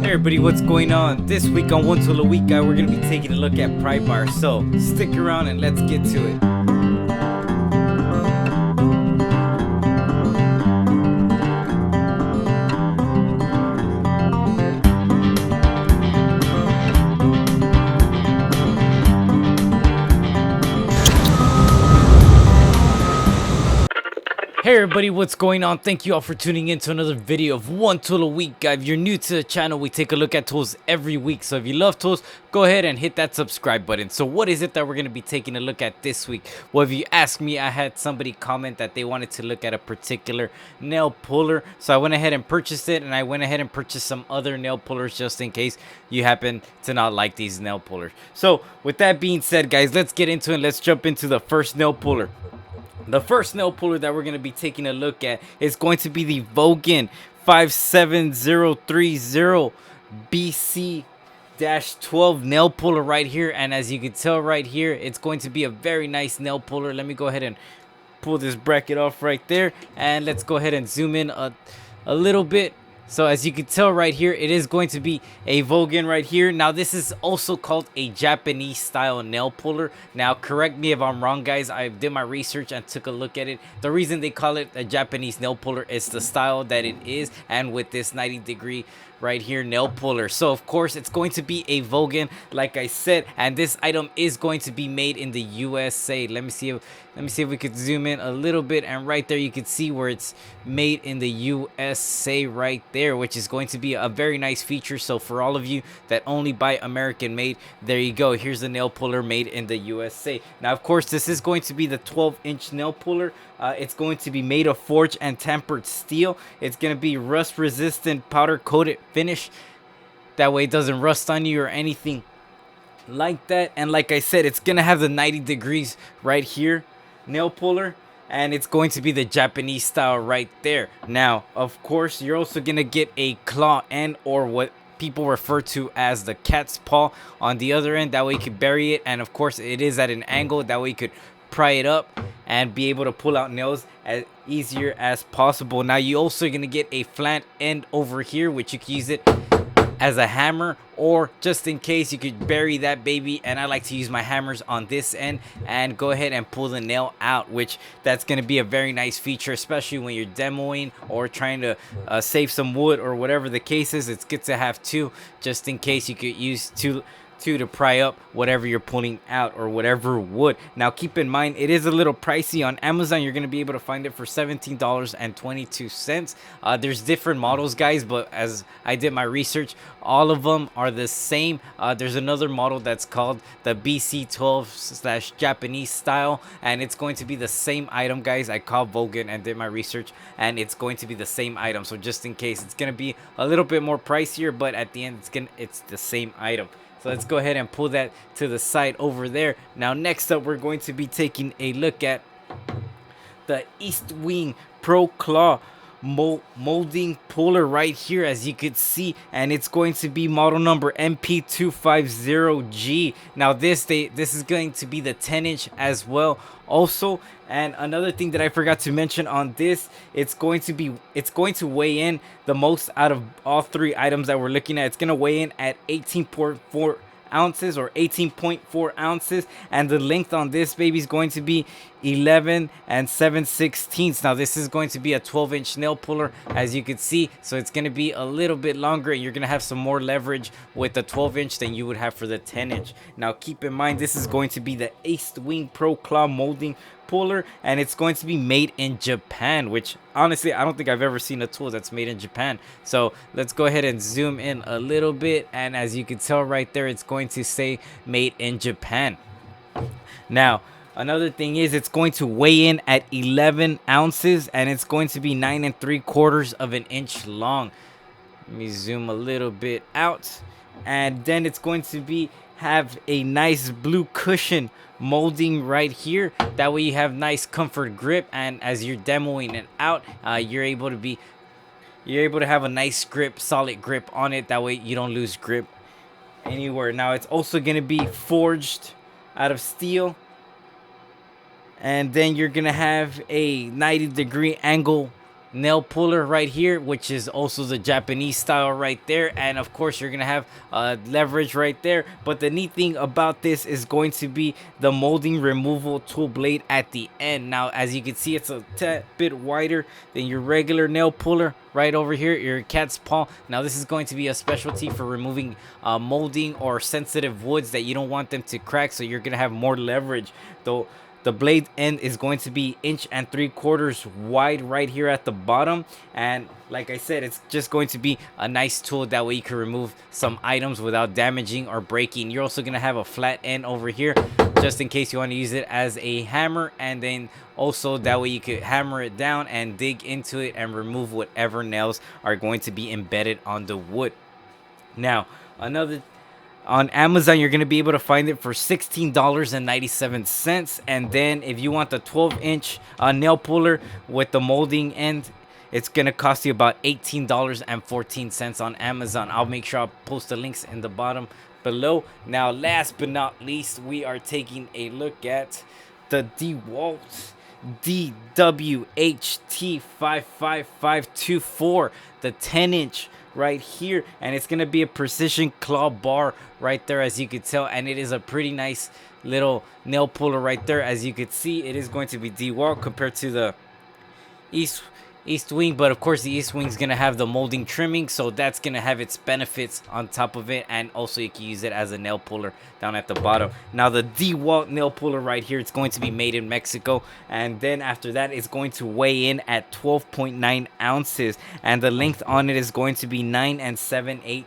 Hey everybody, what's going on? This week on One Tool a Week Guy, we're going to be taking a look at Pry Bars. So stick around and let's get to it. Hey everybody, what's going on? Thank you all for tuning in to another video of One Tool a Week Guy. If you're new to the channel, we take a look at tools every week. So if you love tools, go ahead and hit that subscribe button. So what is it that we're going to be taking a look at this week? Well, if you ask me, I had somebody comment that they wanted to look at a particular nail puller. So I went ahead and purchased it, and I went ahead and purchased some other nail pullers just in case you happen to not like these nail pullers. So with that being said, guys, let's get into it. Let's jump into the first nail puller. The first nail puller that we're going to be taking a look at is going to be the Vaughan BC-12 BC-12 nail puller right here. And as you can tell right here, it's going to be a very nice nail puller. Let me go ahead and pull this bracket off right there. And let's go ahead and zoom in a little bit. So as you can tell right here, it is going to be a Vaughan right here. Now this is also called a Japanese style nail puller. Now correct me if I'm wrong, guys. I did my research and took a look at it. The reason they call it a Japanese nail puller is the style that it is, and with this 90-degree right here nail puller. So of course it's going to be a Vaughan, like I said, and this item is going to be made in the USA. Let me see if we could zoom in a little bit, and right there you can see where it's made in the USA right there, which is going to be a very nice feature. So for all of you that only buy American made, there you go. Here's the nail puller made in the USA. Now of course this is going to be the 12-inch nail puller. It's going to be made of forged and tempered steel. It's going to be rust resistant powder coated finish. That way it doesn't rust on you or anything like that. And like I said, it's going to have the 90 degrees right here nail puller, and it's going to be the Japanese style right there. Now of course you're also going to get a claw end, or what people refer to as the cat's paw, on the other end. That way you could bury it, and of course it is at an angle. That way you could pry it up and be able to pull out nails as easier as possible. Now you also gonna get a flat end over here, which you can use it as a hammer, or just in case you could bury that baby. And I like to use my hammers on this end and go ahead and pull the nail out, which that's going to be a very nice feature, especially when you're demoing or trying to save some wood or whatever the case is. It's good to have two, just in case you could use two to pry up whatever you're pulling out or whatever wood. Now keep in mind, it is a little pricey. On Amazon you're going to be able to find it for $17.22. There's different models, guys, but as I did my research, all of them are the same. There's another model that's called the BC-12 Japanese style, and it's going to be the same item, guys. I called Vaughan and did my research, and it's going to be the same item. So just in case, it's going to be a little bit more pricier, but at the end it's the same item. So let's go ahead and pull that to the side over there. Now next up, we're going to be taking a look at the Estwing Pro Claw molding puller right here, as you could see, and it's going to be model number MP250G. Now this is going to be the 10-inch as well also. And another thing that I forgot to mention on this, it's going to weigh in the most out of all three items that we're looking at. It's going to weigh in at 18.4 ounces or 18.4 ounces, and the length on this baby is going to be 11 7/16. Now this is going to be a 12-inch nail puller, as you can see, so it's going to be a little bit longer, and you're going to have some more leverage with the 12-inch than you would have for the 10-inch. Now keep in mind, this is going to be the Estwing Pro Claw molding puller, and it's going to be made in Japan, which honestly I don't think I've ever seen a tool that's made in Japan. So let's go ahead and zoom in a little bit, and as you can tell right there, it's going to say made in Japan. Now another thing is, it's going to weigh in at 11 ounces, and it's going to be 9 3/4 of an inch long. Let me zoom a little bit out, and then it's going to have a nice blue cushion molding right here. That way you have nice comfort grip, and as you're demoing it out, you're able to have a nice grip, solid grip on it. That way you don't lose grip anywhere. Now it's also going to be forged out of steel, and then you're gonna have a 90-degree angle nail puller right here, which is also the Japanese style right there, and of course you're gonna have leverage right there. But the neat thing about this is going to be the molding removal tool blade at the end. Now as you can see, it's a tad bit wider than your regular nail puller right over here, your cat's paw. Now this is going to be a specialty for removing molding or sensitive woods that you don't want them to crack, so you're gonna have more leverage. Though the blade end is going to be 1.75 inches wide right here at the bottom, and like I said, it's just going to be a nice tool. That way you can remove some items without damaging or breaking. You're also going to have a flat end over here just in case you want to use it as a hammer, and then also that way you could hammer it down and dig into it and remove whatever nails are going to be embedded on the wood. Now on Amazon, you're going to be able to find it for $16.97. And then if you want the 12-inch nail puller with the molding end, it's going to cost you about $18.14 on Amazon. I'll make sure I'll post the links in the bottom below. Now, last but not least, we are taking a look at the DeWalt DWHT55524, the 10-inch right here, and it's gonna be a precision claw bar right there, as you could tell, and it is a pretty nice little nail puller right there. As you could see, it is going to be DeWalt compared to the Estwing, but of course the Estwing is gonna have the molding trimming, so that's gonna have its benefits on top of it, and also you can use it as a nail puller down at the bottom. Now the DeWalt nail puller right here, it's going to be made in Mexico, and then after that it's going to weigh in at 12.9 ounces, and the length on it is going to be 9 7/8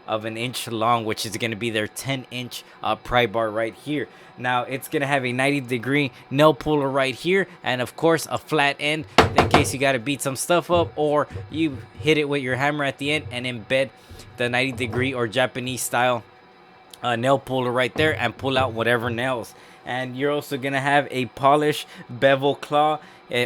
of an inch long, which is going to be their 10-inch pry bar right here. Now it's going to have a 90-degree nail puller right here, and of course a flat end in case you got to beat some stuff up, or you hit it with your hammer at the end and embed the 90-degree or Japanese style nail puller right there and pull out whatever nails. And you're also gonna have a polished bevel claw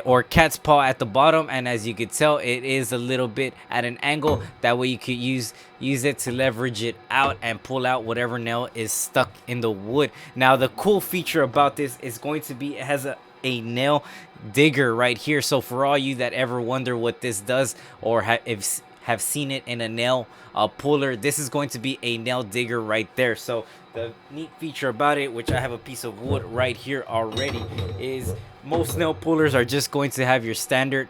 or cat's paw at the bottom, and as you can tell, it is a little bit at an angle. That way you could use it to leverage it out and pull out whatever nail is stuck in the wood. Now the cool feature about this is going to be it has a nail digger right here. So for all you that ever wonder what this does, or have seen it in a nail puller, this is going to be a nail digger right there. So the neat feature about it, which I have a piece of wood right here already, is most nail pullers are just going to have your standard,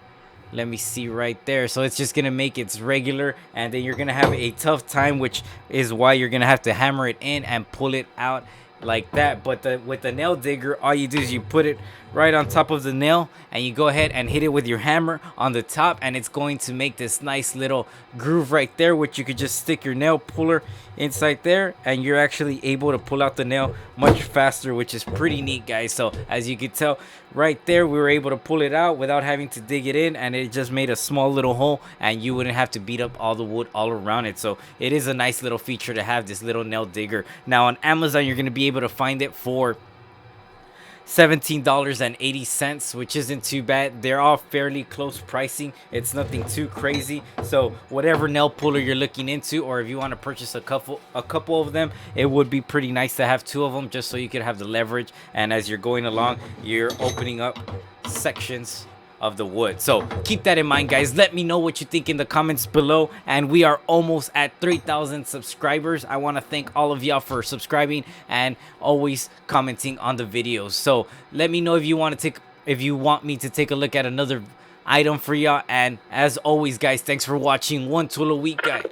let me see right there, so it's just gonna make its regular, and then you're gonna have a tough time, which is why you're gonna have to hammer it in and pull it out like that. But with the nail digger, all you do is you put it right on top of the nail and you go ahead and hit it with your hammer on the top, and it's going to make this nice little groove right there, which you could just stick your nail puller inside there and you're actually able to pull out the nail much faster, which is pretty neat, guys. So as you can tell right there, we were able to pull it out without having to dig it in, and it just made a small little hole and you wouldn't have to beat up all the wood all around it. So it is a nice little feature to have this little nail digger. Now on Amazon, you're going to be able to find it for $17.80, which isn't too bad. They're all fairly close pricing. It's nothing too crazy. So whatever nail puller you're looking into, or if you want to purchase a couple of them, it would be pretty nice to have 2 of them, just so you could have the leverage, and as you're going along, you're opening up sections of the wood. So keep that in mind, guys. Let me know what you think in the comments below, and we are almost at 3,000 subscribers. I want to thank all of y'all for subscribing and always commenting on the videos. So let me know if you want me to take a look at another item for y'all, and as always, guys, thanks for watching. One tool a week, guys.